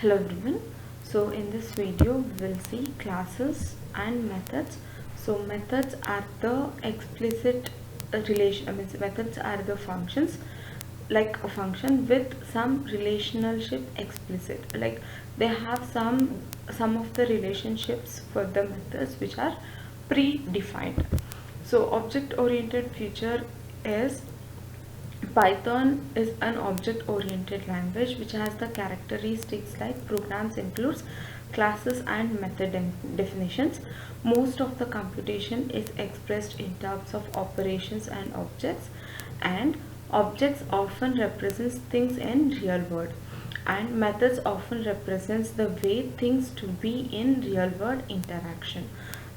Hello everyone. So in this video we will see classes and methods. So methods are the explicit methods are the functions, like a function with some relationship explicit, like they have some of the relationships for the methods which are predefined. So object oriented feature is Python is an object-oriented language which has the characteristics like programs includes classes and method definitions. Most of the computation is expressed in terms of operations and objects often represents things in real world, and methods often represents the way things to be in real world interaction.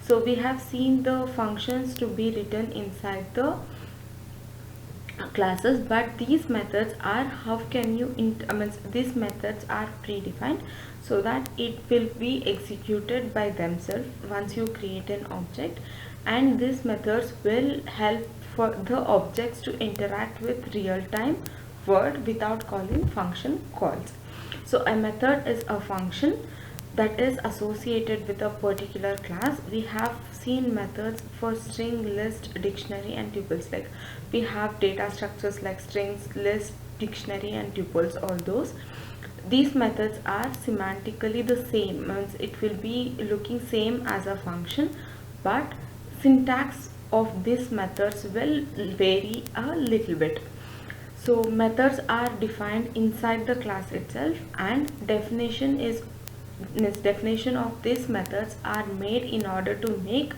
So we have seen the functions to be written inside the classes, but these methods are these methods are predefined so that it will be executed by themselves once you create an object, and these methods will help for the objects to interact with real-time world without calling function calls. So a method is a function that is associated with a particular class. We have seen methods for string, list, dictionary and tuples. Like we have data structures like strings, list, dictionary and tuples, all those. These methods are semantically the same, means it will be looking same as a function, but syntax of these methods will vary a little bit. So methods are defined inside the class itself, and definition of these methods are made in order to make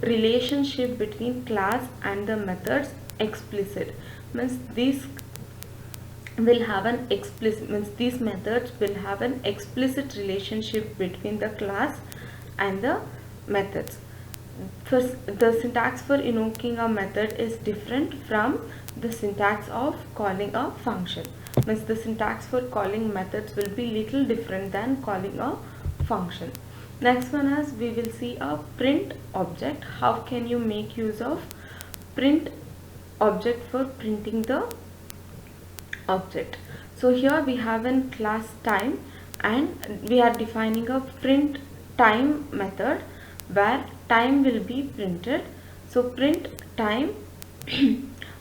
relationship between class and the methods explicit. Means these methods will have an explicit relationship between the class and the methods. First, the syntax for invoking a method is different from the syntax of calling a function. Means the syntax for calling methods will be little different than calling a function. Next one is we will see a print object. How can you make use of print object for printing the object? So here we have in class time, and we are defining a print time method where time will be printed. So print time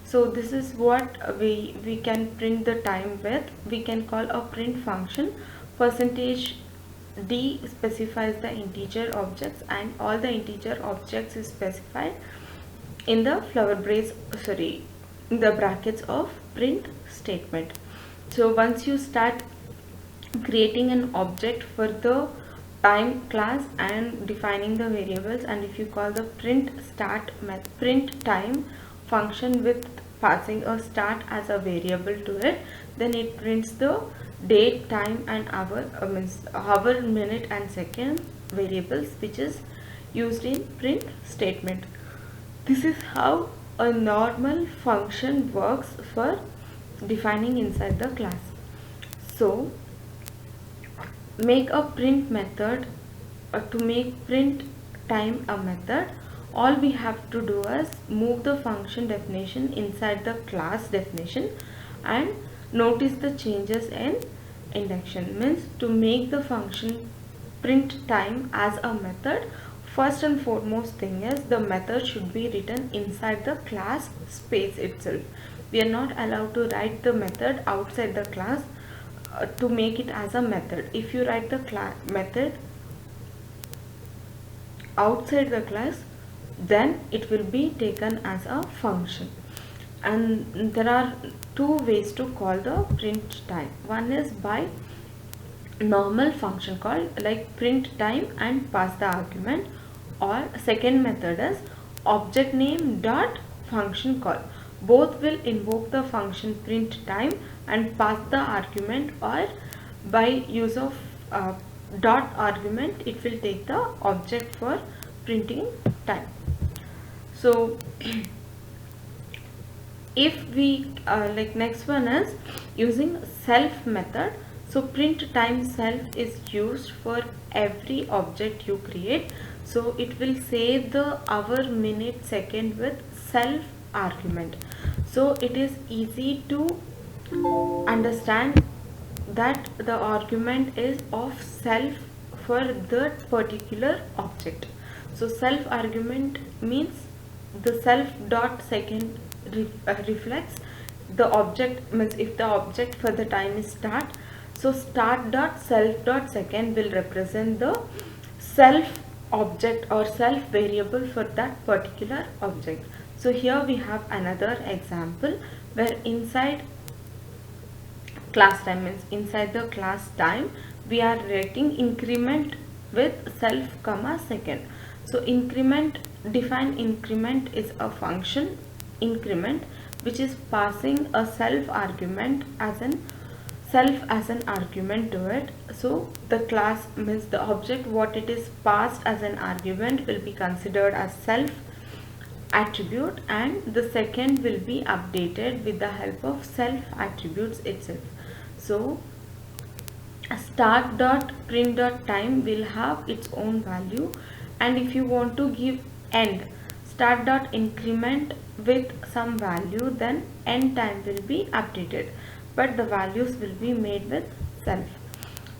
so this is what we can print the time with. We can call a print function. Percentage d specifies the integer objects, and all the integer objects is specified in the in the brackets of print statement. So once you start creating an object for the time class and defining the variables, and if you call the print time function with passing a start as a variable to it, then it prints the date, time and hour, minute and second variables which is used in print statement. This is how a normal function works for defining inside the class. So make a print method to make print time a method. All we have to do is move the function definition inside the class definition and notice the changes in induction. Means to make the function print time as a method, first and foremost thing is the method should be written inside the class space itself. We are not allowed to write the method outside the class to make it as a method. If you write the method outside the class, then it will be taken as a function. And there are two ways to call the print time. One is by normal function call like print time and pass the argument, or second method is object name dot function call. Both will invoke the function print time and pass the argument, or by use of dot argument it will take the object for printing time. So if we next one is using self method. So print time self is used for every object you create. So it will save the hour, minute, second with self argument. So it is easy to understand that the argument is of self for the particular object. So self argument means the self dot second reflects the object, means if the object for the time is start, so start dot self dot second will represent the self object or self variable for that particular object. So here we have another example where inside class time, means inside the class time, we are writing increment with self comma second. So increment, define increment is a function increment which is passing a self argument as an argument to it. So the class, means the object what it is passed as an argument will be considered as self attribute, and the second will be updated with the help of self attributes itself. So start dot print dot time will have its own value, and if you want to give end, start dot increment with some value, then end time will be updated, but the values will be made with self.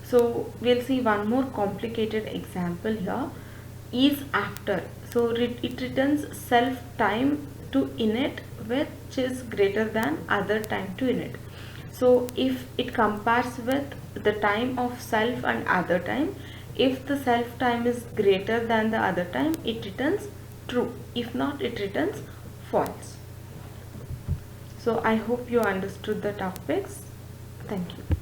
So we'll see one more complicated example here, is after. So it returns self time to init which is greater than other time to init. So if it compares with the time of self and other time, if the self time is greater than the other time, it returns true. If not, it returns false. So I hope you understood the topics. Thank you.